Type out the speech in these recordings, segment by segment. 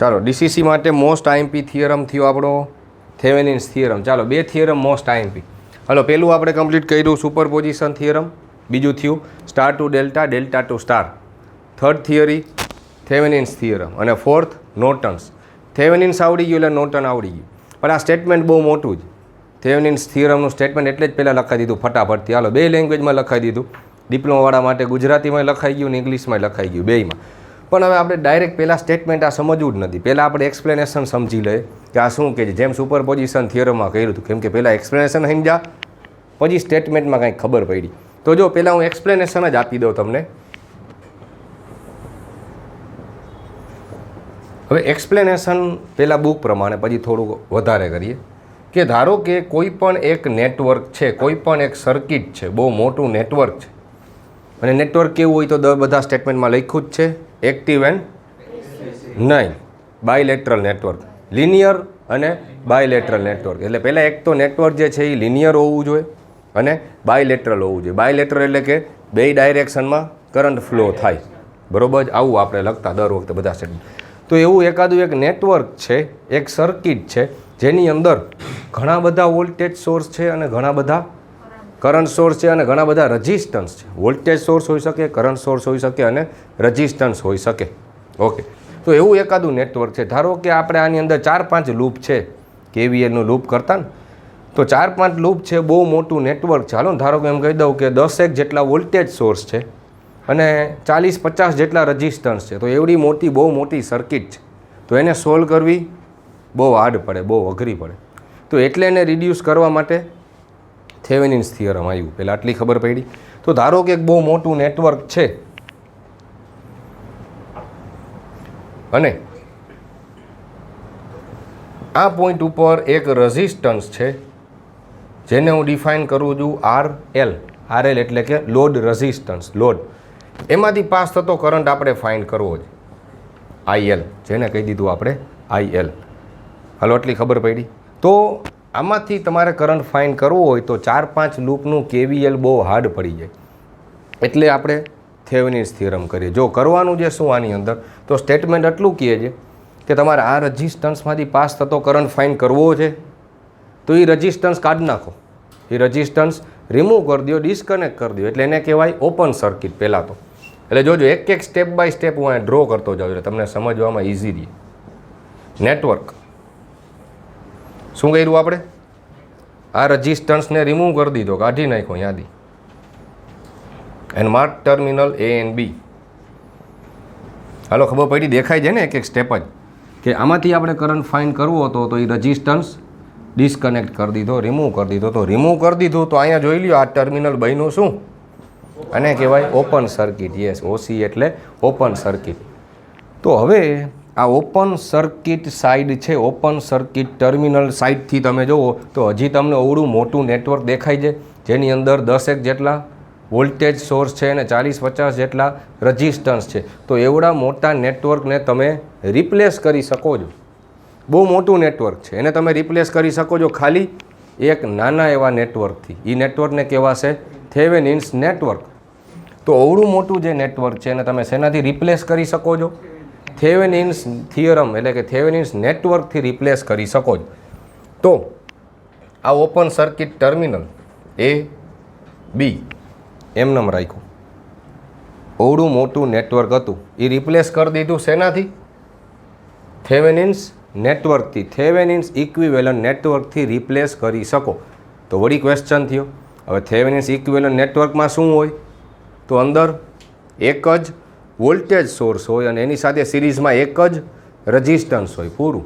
ચાલો ડીસીસી માટે most IMP theorem થયો આપણો થેવેનિન્સ થિયરમ. ચાલો 2 થિયરમ મોસ્ટ આઈએમપી. હલો પહેલું આપણે કમ્પ્લીટ કર્યું સુપરપોઝિશન થિયરમ, બીજું થયું star to delta, delta to star. Third theory Thevenin's theorem અને ફોર્થ નોર્ટન્સ. થેવેનિન્સ આવડી ગયું એટલે નોર્ટન આવડી ગયું. પણ આ સ્ટેટમેન્ટ બહુ મોટું જ. થેવેનિન્સ થિયરમનું સ્ટેટમેન્ટ એટલે જ પહેલાં લખાઈ દીધું ફટાફટથી. હાલો 2 લેંગ્વેજમાં લખાઈ દીધું. ડિપ્લોમાવાળા માટે ગુજરાતીમાં લખાઈ ગયું ને ઇંગ્લિશમાં લખાઈ ગયું, બેયમાં. પણ હવે આપણે ડાયરેક્ટ પહેલાં સ્ટેટમેન્ટ આ સમજવું જ નથી. પહેલાં આપણે એક્સપ્લેનેશન સમજી લઈએ કે આ શું કહે છે, જેમ સુપરપોઝિશન થિયરમમાં કર્યું હતું. કેમ કે પહેલાં એક્સપ્લેનેશન સમજ્યા પછી સ્ટેટમેન્ટમાં કંઈક ખબર પડી. તો જો પહેલાં હું એક્સપ્લેનેશન જ આપી દઉં તમને. હવે એક્સપ્લેનેશન પહેલાં બુક પ્રમાણે, પછી થોડું વધારે કરીએ કે ધારો કે કોઈ પણ એક નેટવર્ક છે, કોઈ પણ એક સર્કિટ છે, બહુ મોટું નેટવર્ક છે. અને નેટવર્ક કેવું હોય તો બધા સ્ટેટમેન્ટમાં લખ્યું જ છે, એક્ટિવ એન્ડ નહીં, બાયલેટરલ નેટવર્ક, લિનિયર અને બાયલેટરલ નેટવર્ક. એટલે પહેલાં એક તો નેટવર્ક જે છે એ લિનિયર હોવું જોઈએ અને બાયલેટરલ હોવું જોઈએ. બાયલેટરલ એટલે કે બે ડાયરેક્શનમાં કરંટ ફ્લો થાય, બરાબર જ. આવું આપણે લખતા દર વખતે બધા સ્ટેટમેન્ટ. તો એવું એકાદું એક નેટવર્ક છે, એક સર્કિટ છે, જેની અંદર ઘણા બધા વોલ્ટેજ સોર્સ છે અને ઘણા બધા કરંટ સોર્સ છે અને ઘણા બધા રજિસ્ટન્સ છે. વોલ્ટેજ સોર્સ હોઈ શકે, કરંટ સોર્સ હોઈ શકે અને રજિસ્ટન્સ હોઈ શકે. ઓકે, તો એવું એકાદું નેટવર્ક છે. ધારો કે આપણે આની અંદર 4-5 લૂપ છે, કેવીએલનું લૂપ કરતા ને, તો 4-5 લૂપ છે, બહુ મોટું નેટવર્ક છે. હાલો ને ધારો કે એમ કહી દઉં કે 10 જેટલા વોલ્ટેજ સોર્સ છે અને 40-50 જેટલા રજિસ્ટન્સ છે. તો એવડી મોટી, બહુ મોટી સર્કિટ છે. તો એને સોલ્વ કરવી બહુ હાર્ડ પડે, બહુ અઘરી પડે. તો એટલે એને રિડ્યુસ કરવા માટે થેવેનિન્સ થિયરમ આવ્યું. પહેલાં આટલી ખબર પડી. તો ધારો કે એક બહુ મોટું નેટવર્ક છે અને આ પોઈન્ટ ઉપર એક રેઝિસ્ટન્સ છે જેને હું ડિફાઇન કરું છું RL. RL એટલે કે લોડ રેઝિસ્ટન્સ, લોડ. એમાંથી પાસ થતો કરંટ આપણે ફાઇન્ડ કરવો છે, IL, જેને કહી દીધું આપણે IL. હાલો આટલી ખબર પડી. તો આમાંથી તમારે કરંટ ફાઇન્ડ કરવો હોય તો 4-5 લૂપનું KVL બહુ હાર્ડ પડી જાય. એટલે આપણે થેવેનિન્સ થિયરમ કરીએ. જો કરવાનું છે શું આની અંદર, તો સ્ટેટમેન્ટ એટલું કહે છે કે તમારે આ રજિસ્ટન્સમાંથી પાસ થતો કરંટ ફાઇન્ડ કરવો છે, તો એ રજિસ્ટન્સ કાઢી નાખો, એ રજિસ્ટન્સ રિમૂવ કરી દો, ડિસ્કનેક્ટ કરી દો. એટલે એને કહેવાય ઓપન સર્કિટ પહેલાં તો. એટલે જોજો એક સ્ટેપ બાય સ્ટેપ હું ડ્રો કરતો જાઉં એટલે તમને સમજવામાં ઇઝી રહે. નેટવર્ક શું કર્યું આપણે? આ રજિસ્ટન્સને રિમૂવ કરી દીધો, કાઢી નાખો યાદી. And mark terminal A and B. હાલો ખબર પડી, દેખાય છે ને એક સ્ટેપ જ કે આમાંથી આપણે કરંટ ફાઇન્ડ કરવો હતો તો એ રજિસ્ટન્સ ડિસ્કનેક્ટ કરી દીધો, રિમૂવ કરી દીધો. તો રિમૂવ કરી દીધું તો અહીંયા જોઈ લ્યો આ ટર્મિનલ બન્યું શું? આને કહેવાય ઓપન સર્કિટ. યસ, OC એટલે ઓપન સર્કિટ. તો હવે આ ઓપન સર્કિટ સાઈડ છે, ઓપન સર્કિટ ટર્મિનલ સાઈડથી તમે જુઓ તો હજી તમને અવળું મોટું નેટવર્ક દેખાય છે, જેની અંદર 10 જેટલા વોલ્ટેજ સોર્સ છે અને 40-50 જેટલા રજિસ્ટન્સ છે. તો એવડા મોટા નેટવર્કને તમે રિપ્લેસ કરી શકો છો. બહુ મોટું નેટવર્ક છે, એને તમે રિપ્લેસ કરી શકો છો ખાલી એક નાના એવા નેટવર્કથી. એ નેટવર્કને કહેવાશે થેવેનિન્સ નેટવર્ક. તો અવળું મોટું જે નેટવર્ક છે એને તમે શેનાથી રિપ્લેસ કરી શકો છો? થેવેનિન્સ થિયરમ એટલે કે થેવેનિન્સ નેટવર્કથી રિપ્લેસ કરી શકો છો. તો આ open circuit terminal A, B એમનેમ રાખ્યું. અવળું મોટું નેટવર્ક હતું એ રિપ્લેસ કરી દીધું શેનાથી? થેવેનિન્સ નેટવર્કથી. થેવેનિન્સ ઇક્વિવેલન્ટ નેટવર્કથી રિપ્લેસ કરી શકો. તો વળી ક્વેશ્ચન થયો, હવે થેવેનિન્સ ઇક્વિવેલન્ટ નેટવર્કમાં શું હોય? તો અંદર એક જ વોલ્ટેજ સોર્સ હોય અને એની સાથે સિરીઝમાં એક જ રજિસ્ટન્સ હોય, પૂરું.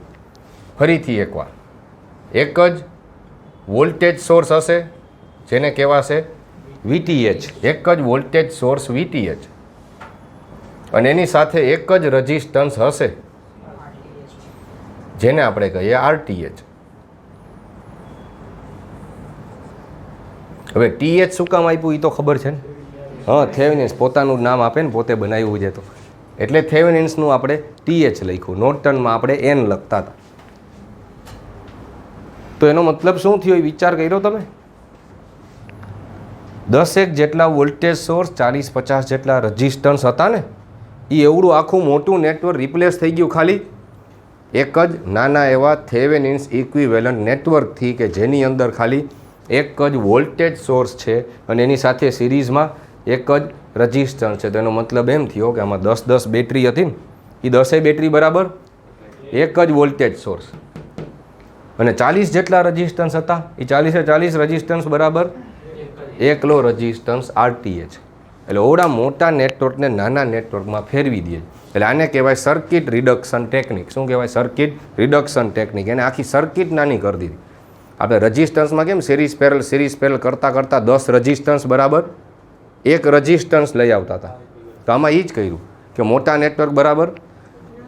ફરીથી એકવાર, એક જ વોલ્ટેજ સોર્સ હશે જેને કહેવાશે VTH, એક જ વોલ્ટેજ સોર્સ VTH, અને એની સાથે એક જ રજિસ્ટન્સ હશે જેને આપણે કહીએ RTH. હવે TH શું કામ આપ્યું એ તો ખબર છે ને? હા, થેવેનિન્સ પોતાનું નામ આપે ને, પોતે બનાવ્યું છે તો એટલે થેવેનિન્સનું આપણે TH લખ્યું. નોર્ટનમાં આપણે N લખતા હતા. તો એનો મતલબ શું થયો એ વિચાર કર્યો તમે? 10 જેટલા વોલ્ટેજ સોર્સ, 40-50 જેટલા રજિસ્ટન્સ હતા ને, એ એવડું આખું મોટું નેટવર્ક રિપ્લેસ થઈ ગયું ખાલી એક જ નાના એવા થેવેનિન્સ ઇક્વિવેલન્ટ નેટવર્કથી કે જેની અંદર ખાલી એક જ વોલ્ટેજ સોર્સ છે અને એની સાથે સિરીઝમાં એક જ રજિસ્ટન્સ છે. તો એનો મતલબ એમ થયો કે આમાં 10 બેટરી હતી ને એ 10 બેટરી બરાબર એક જ વોલ્ટેજ સોર્સ અને 40 જેટલા રજિસ્ટન્સ હતા એ 40 રજિસ્ટન્સ બરાબર એકલો રજિસ્ટન્સ RTH. એટલે ઓવડા મોટા નેટવર્કને નાના નેટવર્કમાં ફેરવી દે. એટલે આને કહેવાય સર્કિટ રિડક્શન ટેકનિક. શું કહેવાય? Circuit reduction technique. એને આખી સર્કિટ નાની કરી દીધી. આપણે રજિસ્ટન્સમાં કેમ સિરીઝ પેરલ કરતાં 10 રજિસ્ટન્સ બરાબર એક રજિસ્ટન્સ લઈ આવતા હતા. તો આમાં એ જ કર્યું કે મોટા નેટવર્ક બરાબર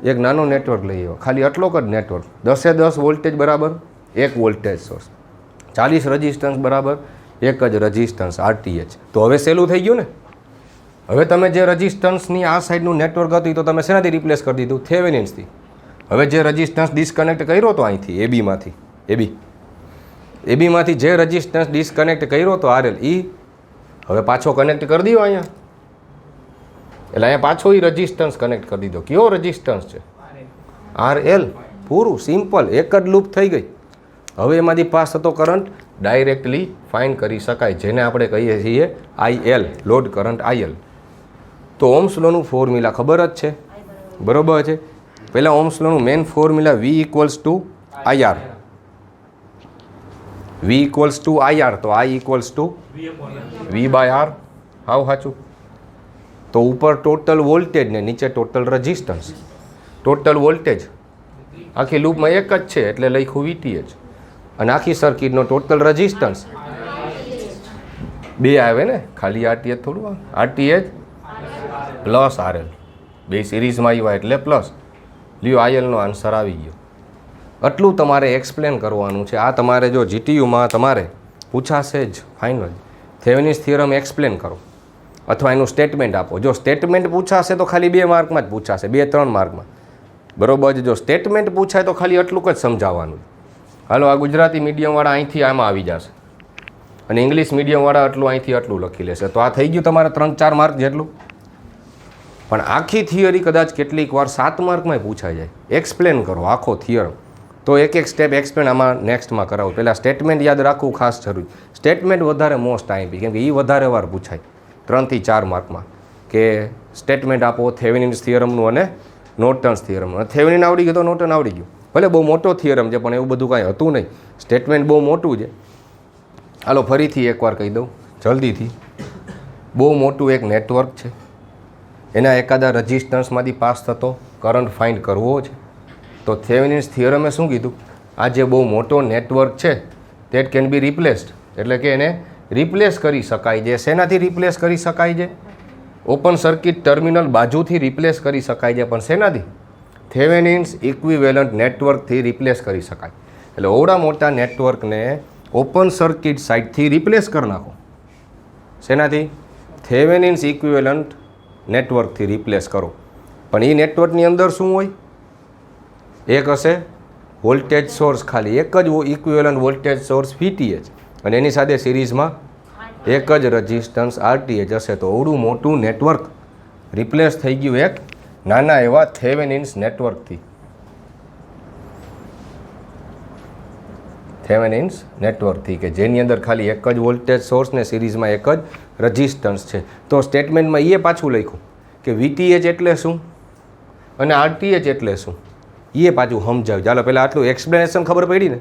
એક નાનો નેટવર્ક લઈ આવ્યો. ખાલી આટલો જ નેટવર્ક 10 વોલ્ટેજ બરાબર એક વોલ્ટેજ સોર્સ, 40 રજિસ્ટન્સ બરાબર એક જ રજિસ્ટન્સ RTH. તો હવે સહેલું થઈ ગયું ને. હવે તમે જે રજિસ્ટન્સની આ સાઈડનું નેટવર્ક હતું તો તમે શેનાથી રિપ્લેસ કરી દીધું? થેવેનિન્સથી. હવે જે રજિસ્ટન્સ ડિસ્કનેક્ટ કર્યો હતો અહીંથી એબીમાંથી જે રજિસ્ટન્સ ડિસ્કનેક્ટ કર્યો હતો RL એ હવે પાછો કનેક્ટ કરી દો અહીંયા. એટલે અહીંયા પાછો એ રજિસ્ટન્સ કનેક્ટ કરી દીધો. કયો રજિસ્ટન્સ છે? RL. પૂરું સિમ્પલ, એક જ લૂપ થઈ ગઈ. હવે એમાંથી પાસ થતો કરંટ ડાયરેક્ટલી ફાઇન કરી શકાય, જેને આપણે કહીએ છીએ IL, લોડ કરંટ IL. તો ઓહ્મ્સ લોનું ફોર્મ્યુલા ખબર જ છે, બરોબર છે. પહેલાં ઓહ્મ્સ લોનું main formula V = IR. V = IR, તો I = V/R. હાવ સાચું. તો ઉપર ટોટલ વોલ્ટેજ ને નીચે ટોટલ રજિસ્ટન્સ. ટોટલ વોલ્ટેજ આખી લૂપમાં એક જ છે એટલે લખ્યું VTH. અને આખી સર્કિટનો ટોટલ રજિસ્ટન્સ 2 આવે ને, ખાલી RTH થોડું આવે. RTH પ્લસ RL બે સિરીઝમાં આવ્યા એટલે પ્લસ. લ્યો ILનો આન્સર આવી ગયો. આટલું તમારે એક્સપ્લેન કરવાનું છે. આ તમારે જો GTUમાં તમારે પૂછાશે જ ફાઇનલ થેવેનિન્સ થિયરમ એક્સપ્લેન કરો અથવા એનું સ્ટેટમેન્ટ આપો. જો સ્ટેટમેન્ટ પૂછાશે તો ખાલી 2 માર્કમાં જ પૂછાશે, 2-3 માર્કમાં, બરોબર છે. જો સ્ટેટમેન્ટ પૂછાય તો ખાલી એટલું જ સમજાવવાનું. હાલો, આ ગુજરાતી મીડિયમવાળા અહીંથી આમાં આવી જશે અને ઇંગ્લિશ મીડિયમવાળા અહીંથી આટલું લખી લેશે. તો આ થઈ ગયું તમારે 3-4 માર્ક જેટલું. પણ આખી થિયરી કદાચ કેટલીક વાર 7 માર્કમાં પૂછાઈ જાય. એક્સપ્લેન કરો આખો થિયરમ. તો એક સ્ટેપ એક્સપ્લેન આમાં નેક્સ્ટમાં કરાવું. પહેલાં સ્ટેટમેન્ટ યાદ રાખવું ખાસ જરૂરી. સ્ટેટમેન્ટ વધારે મોસ્ટ આઈમ્પી, કેમ કે એ વધારે વાર પૂછાય 3-4 માર્કમાં કે સ્ટેટમેન્ટ આપો થેવેનિન્સ થિયરમનું અને નોર્ટન્સ થિયરમનું. થેવેનિન આવડી ગયું તો નોર્ટન આવડી ગયું. ભલે બહુ મોટો થિયરમ છે પણ એવું બધું કાંઈ હતું નહીં. સ્ટેટમેન્ટ બહુ મોટું છે. હાલો ફરીથી એકવાર કહી દઉં જલ્દીથી. બહુ મોટું એક નેટવર્ક છે, એના એકાદા રજિસ્ટન્સમાંથી પાસ થતો કરંટ ફાઇન્ડ કરવો છે. તો થેવેનિન્સ થિયરમે શું કીધું? આ જે બહુ મોટો નેટવર્ક છે દેટ કેન બી રિપ્લેસ્ડ, એટલે કે એને રિપ્લેસ કરી શકાય છે. શેનાથી રિપ્લેસ કરી શકાય છે? ઓપન સર્કિટ ટર્મિનલ બાજુથી રિપ્લેસ કરી શકાય છે. પણ શેનાથી? થેવેનિન્સ ઇક્વિવેલન્ટ નેટવર્કથી રિપ્લેસ કરી શકાય. એટલે ઓવડા મોટા નેટવર્કને ઓપન સર્કિટ સાઇડથી રિપ્લેસ કરી નાખો. શેનાથી? થેવેનિન્સ ઇક્વિવેલન્ટ નેટવર્કથી રિપ્લેસ કરો. પણ એ નેટવર્કની અંદર શું હોય? એક હશે વોલ્ટેજ સોર્સ, ખાલી એક જ ઇક્વિવેલન્ટ વોલ્ટેજ સોર્સ VTH અને એની સાથે સિરીઝમાં એક જ રજિસ્ટન્સ RTH હશે. તો ઓવડું મોટું નેટવર્ક રિપ્લેસ થઈ ગયું એક નાના એવા થેવેનિન્સ નેટવર્કથી. થેવેનિન્સ નેટવર્કથી કે જેની અંદર ખાલી એક જ વોલ્ટેજ સોર્સ ને સિરીઝમાં એક જ રજિસ્ટન્સ છે. તો સ્ટેટમેન્ટમાં એ પાછું લખ્યું કે VTH એટલે શું અને RTH એટલે શું એ પાછું સમજાવ્યું. ચાલો પહેલાં આટલું એક્સપ્લેનેશન ખબર પડી ને,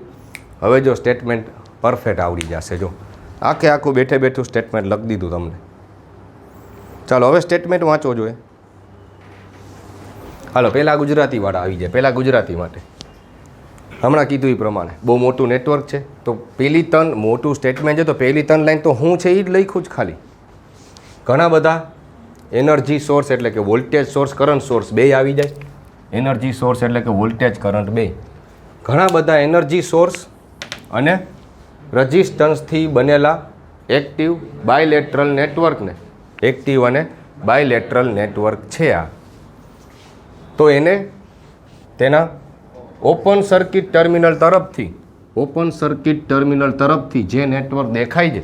હવે જો સ્ટેટમેન્ટ પરફેક્ટ આવડી જશે. જો આખું બેઠું સ્ટેટમેન્ટ લખી દીધું તમને. ચાલો હવે સ્ટેટમેન્ટ વાંચવો જોઈએ. હાલો પહેલાં ગુજરાતીવાળા આવી જાય. પહેલાં ગુજરાતી માટે હમણાં કીધું એ પ્રમાણે બહુ મોટું નેટવર્ક છે તો પહેલી 3 મોટું સ્ટેટમેન્ટ છે તો પહેલી 3 લાઈન તો હું છે એ જ લખ્યું જ ખાલી. ઘણા બધા એનર્જી સોર્સ એટલે કે વોલ્ટેજ સોર્સ, કરંટ સોર્સ બે આવી જાય. એનર્જી સોર્સ એટલે કે વોલ્ટેજ કરંટ બે. ઘણા બધા એનર્જી સોર્સ અને રજિસ્ટન્સથી બનેલા એક્ટિવ બાયલેટરલ નેટવર્કને, એક્ટિવ અને બાયલેટરલ નેટવર્ક છે આ. તો એને તેના ઓપન સર્કિટ ટર્મિનલ તરફથી જે નેટવર્ક દેખાય છે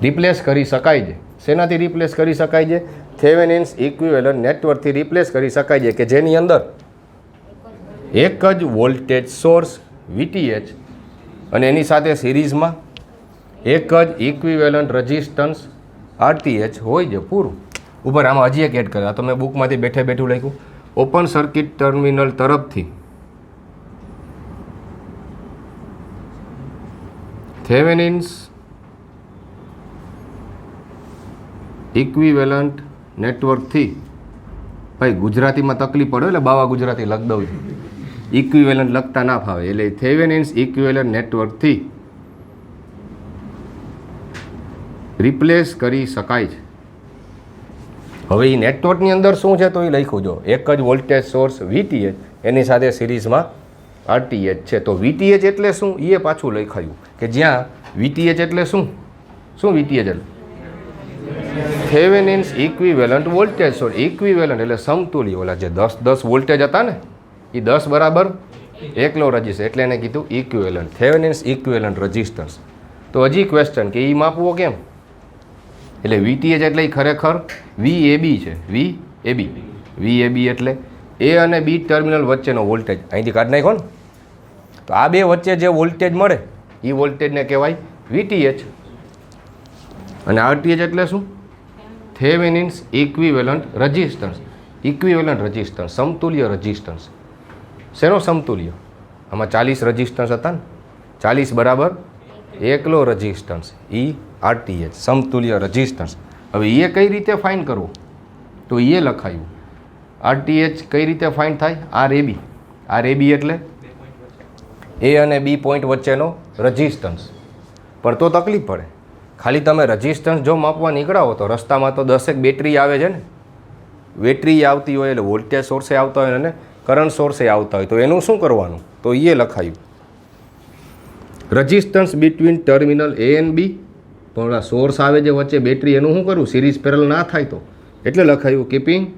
રિપ્લેસ કરી શકાય છે. શેનાથી રિપ્લેસ કરી શકાય છે? થેવેનિન્સ ઇક્વિવેલન્ટ નેટવર્કથી રિપ્લેસ કરી શકાય છે કે જેની અંદર એક જ વોલ્ટેજ સોર્સ VTH અને એની સાથે સિરીઝમાં એક જ ઇક્વિવેલન્ટ રેઝિસ્ટન્સ RTH હોય છે. પૂરું. ઉપર આમાં હજી એક એડ કરે, તો મેં બુકમાંથી બેઠે બેઠું લખ્યું. ઓપન સર્કિટ ટર્મિનલ તરફથી થેવેનિન્સ ઇક્વિવેલન્ટ નેટવર્કથી, ભાઈ ગુજરાતીમાં તકલીફ પડે એટલે બાવા ગુજરાતી લખ દઉં છું, ઇક્વિવેલન્ટ લખતા ના ફાવે, એટલે થેવેનિન્સ ઇક્વિવેલન્ટ નેટવર્કથી રિપ્લેસ કરી શકાય છે. હવે એ નેટવર્કની અંદર શું છે તો એ લખ્યું જો, એક જ વોલ્ટેજ સોર્સ VTH એની સાથે સિરીઝમાં RTH છે. તો VTH એટલે શું એ પાછું લખાયું કે જ્યાં VTH એટલે શું VTH એટલે Thevenin's equivalent voltage source. Equivalent એટલે સમતુલ્ય, ઓલા જે 10 વોલ્ટેજ હતા ને એ 10 બરાબર એકલો રજીસ્ટર, એટલે એને કીધું ઇક્વિવેલન્ટ, થેવેનિન્સ ઇક્વિવેલન્ટ રેઝિસ્ટન્સ. તો હજી ક્વેશ્ચન કે એ માપવો કેમ, એટલે VTH એટલે એ ખરેખર VAB છે. VAB એટલે A અને B ટર્મિનલ વચ્ચેનો વોલ્ટેજ, અહીંથી કાઢી નાખો ને, તો આ બે વચ્ચે જે વોલ્ટેજ મળે એ વોલ્ટેજને કહેવાય VTH. અને RTH એટલે શું, Thevenin's equivalent resistance. Equivalent resistance, સમતુલ્ય રેઝિસ્ટન્સ. શેનો સમતુલ્ય, આમાં 40 રેઝિસ્ટન્સ હતા ને, 40 બરાબર એકલો રેઝિસ્ટન્સ, RTH, સમતુલ્ય રેઝિસ્ટન્સ. હવે એ કઈ રીતે ફાઇન્ડ કરવું, તો એ લખાયું RTH કઈ રીતે ફાઇન્ડ થાય, RAB એટલે A અને B પોઈન્ટ વચ્ચેનો રેઝિસ્ટન્સ. પણ તો તકલીફ પડે, ખાલી તમે રેઝિસ્ટન્સ જો માપવા નીકળાવો તો રસ્તામાં તો 10 બેટરી આવે છે ને, બેટરી આવતી હોય એટલે વોલ્ટેજ સોર્સે આવતા હોય અને કરંટ સોર્સે આવતા હોય, તો એનું શું કરવાનું, તો એ લખાયું resistance between terminal A and B. પણ સોર્સ આવે છે વચ્ચે બેટરી, એનું શું કરવું, સિરીઝ પેરેલલ ના થાય તો, એટલે લખાયું keeping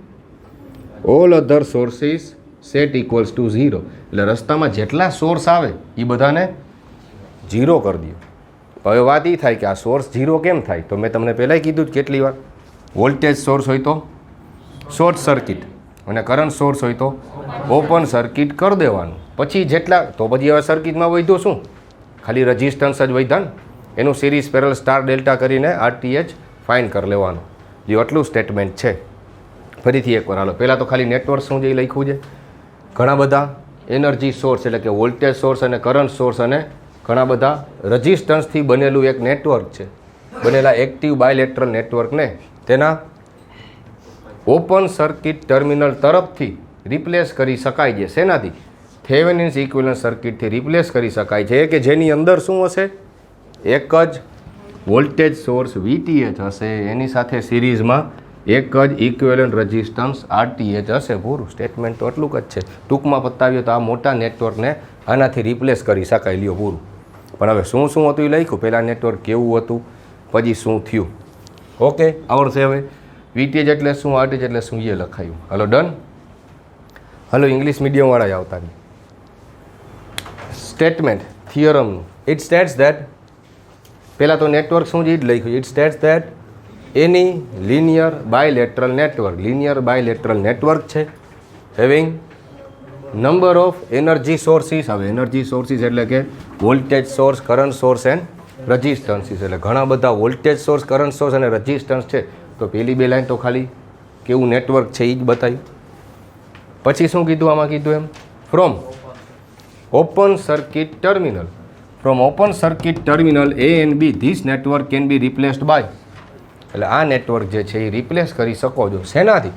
all other sources set equals to 0. એટલે રસ્તામાં જેટલા સોર્સ આવે એ બધાને 0 કરી દો. હવે વાત એ થાય કે આ સોર્સ 0 કેમ થાય, તો મેં તમને પહેલાંય કીધું જ કેટલી વાર, વોલ્ટેજ સોર્સ હોય તો શોર્ટ સર્કિટ અને કરંટ સોર્સ હોય તો ઓપન સર્કિટ કરી દેવાનું. પછી જેટલા, તો પછી હવે સર્કિટમાં વધ્યું શું, ખાલી રેઝિસ્ટન્સ જ વધ્યા ને, એનું સિરીઝ પેરેલલ સ્ટાર ડેલ્ટા કરીને RTH ફાઇન્ડ કરી લેવાનું. જે આટલું સ્ટેટમેન્ટ છે. ફરીથી એકવાર હાલો, પહેલાં તો ખાલી નેટવર્ક શું જે લખ્યું છે, ઘણા બધા એનર્જી સોર્સ એટલે કે વોલ્ટેજ સોર્સ અને કરંટ સોર્સ અને ઘણા બધા રેઝિસ્ટન્સથી બનેલું એક નેટવર્ક છે. બનેલા એક્ટિવ બાયલેટરલ નેટવર્કને તેના ઓપન સર્કિટ ટર્મિનલ તરફથી રિપ્લેસ કરી શકાય છે. શેનાથી, થેવેનિન્સ ઇક્વિવેલન્ટ સર્કિટથી રિપ્લેસ કરી શકાય છે કે જેની અંદર શું હશે, એક જ વોલ્ટેજ સોર્સ VTH હશે, એની સાથે સિરીઝમાં એક જ ઇક્વિવેલન્ટ રેઝિસ્ટન્સ RTH હશે. પૂરું સ્ટેટમેન્ટ તો એટલું જ છે. ટૂંકમાં પતાવ્યો તો આ મોટા નેટવર્કને આનાથી રિપ્લેસ કરી શકાય. લ્યો પૂરું. પણ હવે શું હતું એ લખ્યું, પહેલાં નેટવર્ક કેવું હતું, પછી શું થયું. ઓકે, આવડશે હવે. VTH એટલે શું, RTH એટલે શું, એ લખાયું. Hello done. હલો ઇંગ્લિશ મીડિયમવાળા આવતા નહીં. સ્ટેટમેન્ટ થિયરમનું, ઇટ સ્ટેટ્સ ધેટ, પહેલાં તો નેટવર્ક શું છે એ જ લખ્યું. It states that any linear bilateral network છે having number of energy sources. હવે એનર્જી સોર્સિસ એટલે કે voltage source, current source and resistances. એટલે ઘણા બધા વોલ્ટેજ સોર્સ, કરંટ સોર્સ અને રેઝિસ્ટન્સ છે. તો પહેલી બે લાઈન તો ખાલી કેવું નેટવર્ક છે એ જ બતાવ્યું. પછી શું કીધું, આમાં કીધું એમ from open circuit terminal, A and B this network can be replaced by. એટલે આ નેટવર્ક જે છે એ રિપ્લેસ કરી શકો છો શેનાથી,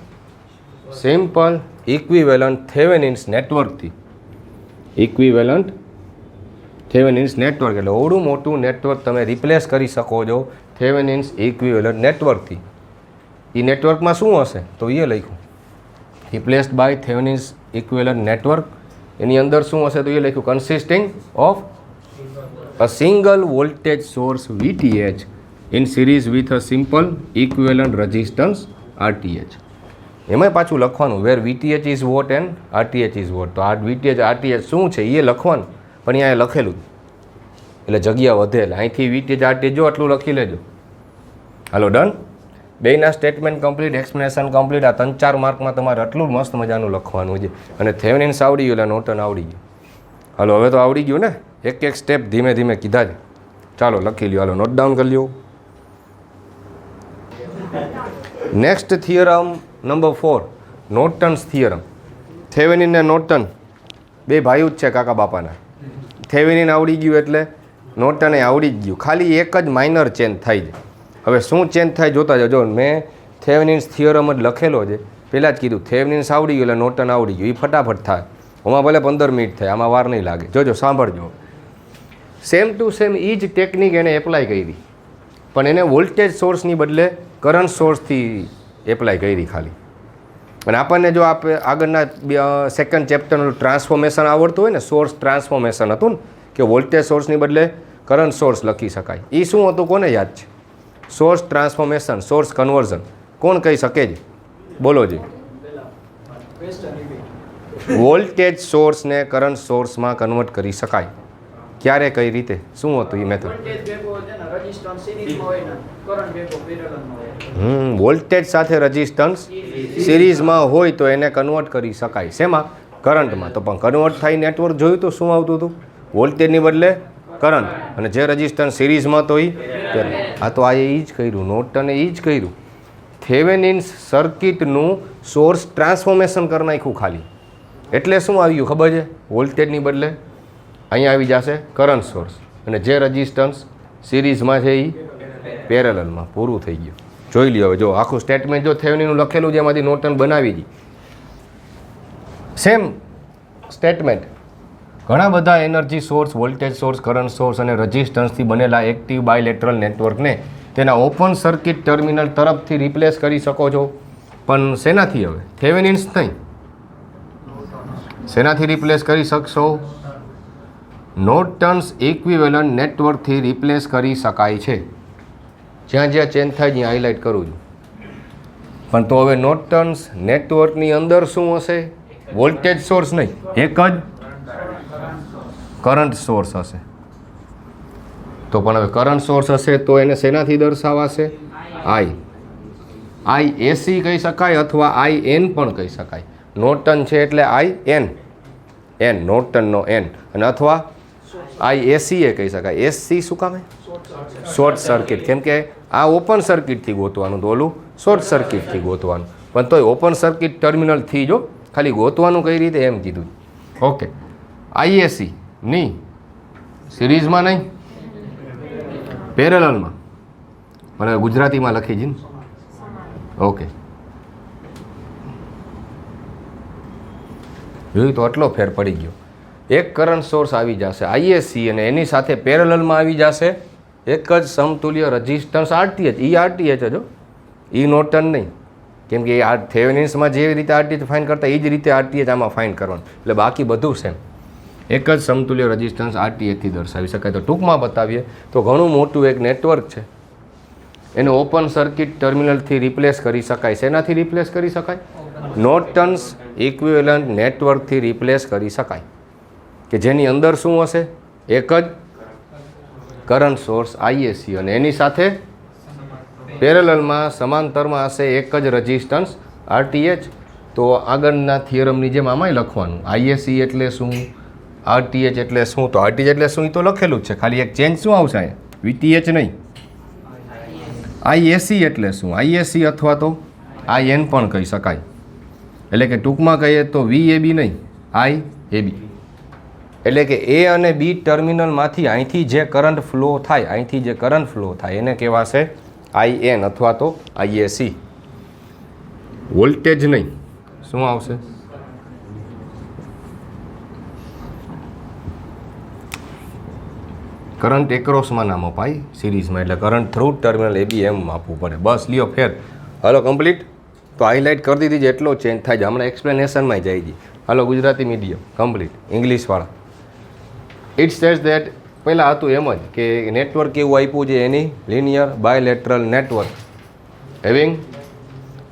સિમ્પલ ઇક્વિવેલન્ટ થેવેનિન્સ નેટવર્કથી. ઇક્વિવેલન્ટ થેવેનિન્સ નેટવર્ક એટલે ઓવડું મોટું નેટવર્ક તમે રિપ્લેસ કરી શકો છો થેવેનિન્સ ઇક્વિવેલન્ટ નેટવર્કથી. એ નેટવર્કમાં શું હશે તો એ લખ્યું replaced by Thevenin's equivalent network. એની અંદર શું હશે તો એ લખ્યું consisting of a single voltage source VTH in series with a simple equivalent resistance RTH. એમાં પાછું લખવાનું વેર VTH is what and RTH is what. તો આ VTH RTH શું છે એ લખવાનું, પણ અહીંયા લખેલું એટલે જગ્યા વધે. એટલે અહીંથી VTH RTH જો આટલું લખી લેજો. હાલો ડન. બેયના સ્ટેટમેન્ટ કમ્પ્લીટ, એક્સપ્લેનેશન કમ્પ્લીટ. આ 3-4 માર્કમાં તમારે આટલું મસ્ત મજાનું લખવાનું છે. અને થેવેનિન્સ આવડી ગયું એટલે નોર્ટન આવડી ગયું. હાલો હવે તો આવડી ગયું ને, એક એક સ્ટેપ ધીમે ધીમે કીધા છે. ચાલો લખી લ્યો, હાલો નોટ ડાઉન કરી લ્યો. Next theorem number 4, Norton's theorem. Thevenin ને નોર્ટન બે ભાઈઓ જ છે કાકા બાપાના. થેવેનિન આવડી ગયું એટલે નોર્ટને આવડી જ ગયું, ખાલી એક જ માઇનર ચેન્જ થાય છે. હવે શું ચેન્જ થાય જોતા જજો. મેં થેવેનિન્સ થિયરમ જ લખેલો છે, પહેલાં જ કીધું થેવેનિન્સ આવડી ગયું એટલે નોર્ટન આવડી ગયું. એ ફટાફટ થાય, આમાં ભલે 15 મિનિટ થાય, આમાં વાર નહીં લાગે. જોજો, સાંભળજો. સેમ ટુ સેમ એ જ ટેકનિક એને એપ્લાય કરી, પણ એને વોલ્ટેજ સોર્સની બદલે કરંટ સોર્સથી એપ્લાય કરી ખાલી. અને આપણને જો આપણે આગળના સેકન્ડ ચેપ્ટરનું ટ્રાન્સફોર્મેશન આવડતું હોય ને, સોર્સ ટ્રાન્સફોર્મેશન હતું ને, કે વોલ્ટેજ સોર્સની બદલે કરંટ સોર્સ લખી શકાય. એ શું હતું કોને યાદ છે? Source transformation, source conversion. કોણ કહી શકે છે? બોલો જી. વોલ્ટેજ સોર્સને કરંટ સોર્સમાં કન્વર્ટ કરી શકાય. ક્યારે, કઈ રીતે, શું હતું એ મેથડ? વોલ્ટેજ સાથે રેઝિસ્ટન્સ સિરીઝમાં હોય તો એને કન્વર્ટ કરી શકાય. શેમાં? કરંટમાં. તો પણ કન્વર્ટ થાય નેટવર્ક જોયું તો શું આવતું હતું? વોલ્ટેજની બદલે કરંટ, અને જે રેઝિસ્ટન્સ સિરીઝમાં તો એ. આ તો આ એ જ કર્યું, નોર્ટને એ જ કર્યું. થેવેનિન્સ સર્કિટનું સોર્સ ટ્રાન્સફોર્મેશન કરી નાખ્યું ખાલી. એટલે શું આવ્યું ખબર છે? વોલ્ટેજની બદલે અહીંયા આવી જશે કરંટ સોર્સ, અને જે રેઝિસ્ટન્સ સિરીઝમાં છે એ પેરેલલમાં. પૂરું થઈ ગયું. જોઈ લ્યો હવે. જો આખું સ્ટેટમેન્ટ જો થેવેનિનનું લખેલું છે એમાંથી નોર્ટન બનાવી દી. Same statement. ઘણા બધા energy source, voltage source, current source અને રેઝિસ્ટન્સથી બનેલા એક્ટિવ બાયલેટરલ નેટવર્કને તેના ઓપન સર્કિટ ટર્મિનલ તરફથી રિપ્લેસ કરી શકો છો. પણ શેનાથી? હવે થેવેનિન્સ નહીં, શેનાથી રિપ્લેસ કરી શકશો? નોર્ટન્સ ઇક્વિવેલન્ટ નેટવર્કથી રિપ્લેસ કરી શકાય છે. જ્યાં જ્યાં ચેન્જ થાય ત્યાં હાઇલાઇટ કરું છું. પણ તો હવે નોર્ટન્સ નેટવર્કની અંદર શું હશે? વોલ્ટેજ સોર્સ નહીં, એક જ કરંટ સોર્સ હશે. તો પણ હવે કરંટ સોર્સ હશે તો એને શેનાથી દર્શાવાશે? આઈ એસી કહી શકાય, અથવા IN પણ કહી શકાય. નોર્ટન છે એટલે IN, નોર્ટનનો N, અને અથવા ISC એ કહી શકાય. SC શું કામે? Short circuit. કેમ કે આ ઓપન સર્કિટથી ગોતવાનું, તો ઓલું શોર્ટ સર્કિટથી ગોતવાનું. પણ તોય ઓપન સર્કિટ ટર્મિનલથી જો ખાલી ગોતવાનું કઈ રીતે એમ કીધું. ઓકે. ISC નહીં, સિરીઝમાં નહીં, પેરેલલમાં. મને ગુજરાતીમાં લખી છે ને. ઓકે, જોયું તો આટલો ફેર પડી ગયો. એક કરંટ સોર્સ આવી જશે ISC, અને એની સાથે પેરેલલમાં આવી જશે એક જ સમતુલ્ય રેઝિસ્ટન્સ RTH. એ RTH જ, એ નોર્ટન નહીં. કેમ કે આ થેવેનિન્સમાં જેવી રીતે RTH ફાઇન કરતા એ જ રીતે RTH આમાં ફાઇન કરવાનું. એટલે બાકી બધું સેમ. એક જ સમતુલ્ય રેઝિસ્ટન્સ RTHથી દર્શાવી શકાય. તો ટૂંકમાં બતાવીએ તો ઘણું મોટું એક નેટવર્ક છે, એને ઓપન સર્કિટ ટર્મિનલથી રિપ્લેસ કરી શકાય. શેનાથી રિપ્લેસ કરી શકાય? નોર્ટન્સ ઇક્વિવેલન્ટ નેટવર્કથી રિપ્લેસ કરી શકાય, કે જેની અંદર શું હશે? એક જ કરંટ સોર્સ ISC, અને એની સાથે પેરેલલમાં સમાંતરમાં હશે એક જ રેઝિસ્ટન્સ RTH. તો આગળના થિયરમની જેમ આમાંય લખવાનું. ISC એટલે શું, RTH એટલે શું? તો RTH એટલે શું એ તો લખેલું જ છે, ખાલી એક ચેન્જ શું આવશે અહીંયા? VTH નહીં. ISC એટલે શું? ISC અથવા તો IN પણ કહી શકાય. એટલે કે ટૂંકમાં કહીએ તો VAB નહીં, IAB. એટલે કે A અને B ટર્મિનલમાંથી અહીંથી જે કરંટ ફ્લો થાય, અહીંથી જે કરંટ ફ્લો થાય એને કહેવાશે IN અથવા તો ISC. વોલ્ટેજ નહીં, શું આવશે? કરંટ એક્રોસમાં નામ અપાય સિરીઝમાં, એટલે કરંટ થ્રુ ટર્મિનલ AB એમ આપવું પડે. બસ લ્યો ફેર. હાલો કમ્પ્લીટ. તો હાઇલાઇટ કરી દીધી છે, એટલો ચેન્જ થાય છે. હમણાં એક્સપ્લેનેશનમાં જાય છે. હાલો ગુજરાતી મીડિયમ કમ્પ્લીટ. ઇંગ્લિશવાળા ઇટ સેઝ દેટ, પહેલાં હતું એમ જ કે નેટવર્ક એવું આપ્યું છે, એની linear bilateral network having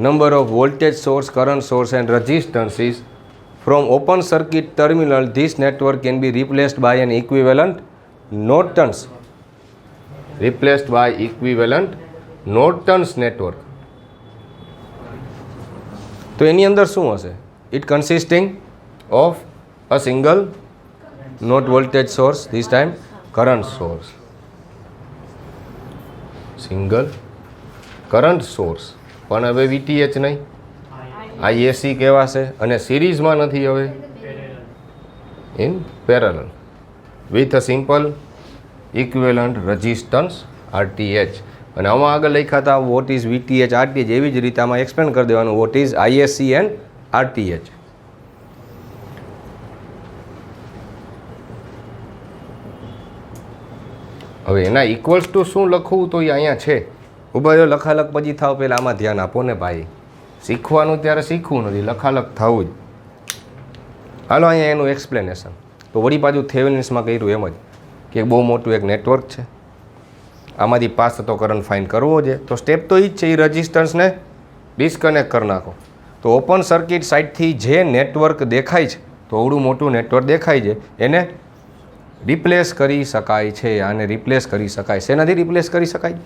number of voltage source, current source and resistances from open circuit terminal. This network can be replaced by an equivalent Norton's. Replaced by equivalent Norton's network. તો એની અંદર શું હશે? It consisting of a single not voltage source, this time current source, single current source. પણ હવે VTH નહીં, IAC કહેવાશે. અને સિરીઝમાં નથી, હવે in parallel with a simple equivalent resistance RTH. અને આમાં આગળ લખ્યા હતા વોટ ઇઝ VTH RTH, એવી જ રીતે આમાં એક્સપ્લેન કરી દેવાનું what is IAC and RTH. હવે એના ઇક્વલ્સ ટુ શું લખવું તો એ અહીંયા છે. ઉભા રહ્યો, લખાલખ પછી થાવ પહેલાં આમાં ધ્યાન આપો ને ભાઈ. શીખવાનું ત્યારે શીખવું નથી, લખાલખ થવું જ. હાલો અહીંયા એનું એક્સપ્લેનેશન. તો વળી પાછું થેવેનિન્સમાં કર્યું એમ જ કે બહુ મોટું એક નેટવર્ક છે, આમાંથી પાસ થતો કરંટ ફાઇન્ડ કરવો છે. તો સ્ટેપ તો એ જ છે, એ રજિસ્ટન્સને ડિસ્કનેક્ટ કરી નાખો. તો ઓપન સર્કિટ સાઇડથી જે નેટવર્ક દેખાય છે, તો અવડું મોટું નેટવર્ક દેખાય છે, એને રિપ્લેસ કરી શકાય છે. આને રિપ્લેસ કરી શકાય. શેનાથી રિપ્લેસ કરી શકાય?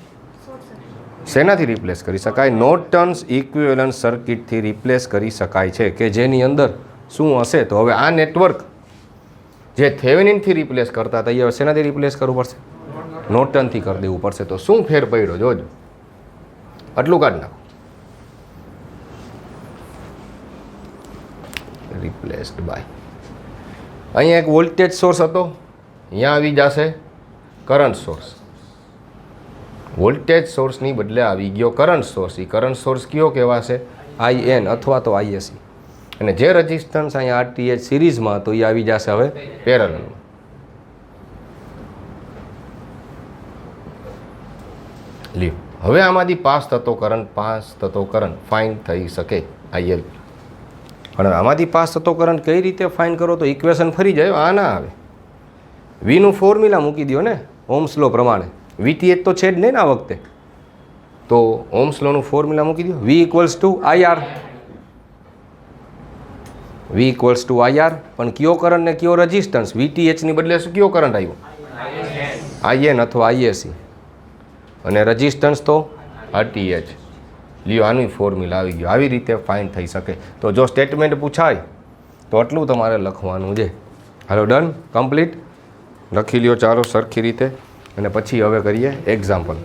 શેનાથી રિપ્લેસ કરી શકાય? નોર્ટન્સ ઇક્વિવેલન્ટ સર્કિટથી રિપ્લેસ કરી શકાય છે, કે જેની અંદર શું હશે? તો હવે આ નેટવર્ક જે થેવેનિનથી રિપ્લેસ કરતા હતા, એ હવે શેનાથી રિપ્લેસ કરવું પડશે? નોર્ટનથી કરી દેવું પડશે. તો શું ફેર પડ્યો જોજો, આટલું કાઢ નાખો. રિપ્લેસ્ડ બાય, અહીંયા એક વોલ્ટેજ સોર્સ હતો, અહીંયા આવી જશે કરંટ સોર્સ. વોલ્ટેજ સોર્સની બદલે આવી ગયો કરંટ સોર્સ. એ કરંટ સોર્સ કયો કહેવાશે? IN અથવા તો IAC. અને જે રેઝિસ્ટન્સ અહીંયા RTH સિરીઝમાં હતો, એ આવી જશે હવે પેરેલલમાં. લ્યો, હવે આમાંથી પાસ થતો કરંટ ફાઇન્ડ થઈ શકે, IL. પણ આમાંથી પાસ થતો કરંટ કઈ રીતે ફાઇન્ડ કરો? તો ઇક્વેશન ફરી જાય, આ ના આવે. વીનું ફોર્મ્યુલા મૂકી દો ને ઓહ્મ્સ લો પ્રમાણે. VTH તો છે જ નહીં ને આ વખતે, તો ઓહ્મ્સ લોનું ફોર્મ્યુલા મૂકી દો. V equals to IR. V equals to IR. પણ કયો કરંટ ને કયો રેઝિસ્ટન્સ? VTHની બદલે શું કયો કરંટ આવ્યો? IN અથવા IAC. અને રેઝિસ્ટન્સ તો RTH. લ્યો, આનું ફોર્મ્યુલા આવી ગયો. આવી રીતે ફાઇન્ડ થઈ શકે. તો જો સ્ટેટમેન્ટ પૂછાય તો આટલું તમારે લખવાનું છે. હાલો, ડન, કમ્પ્લીટ. લખી લ્યો ચાલો સરખી રીતે. અને પછી હવે કરીએ એક્ઝામ્પલ.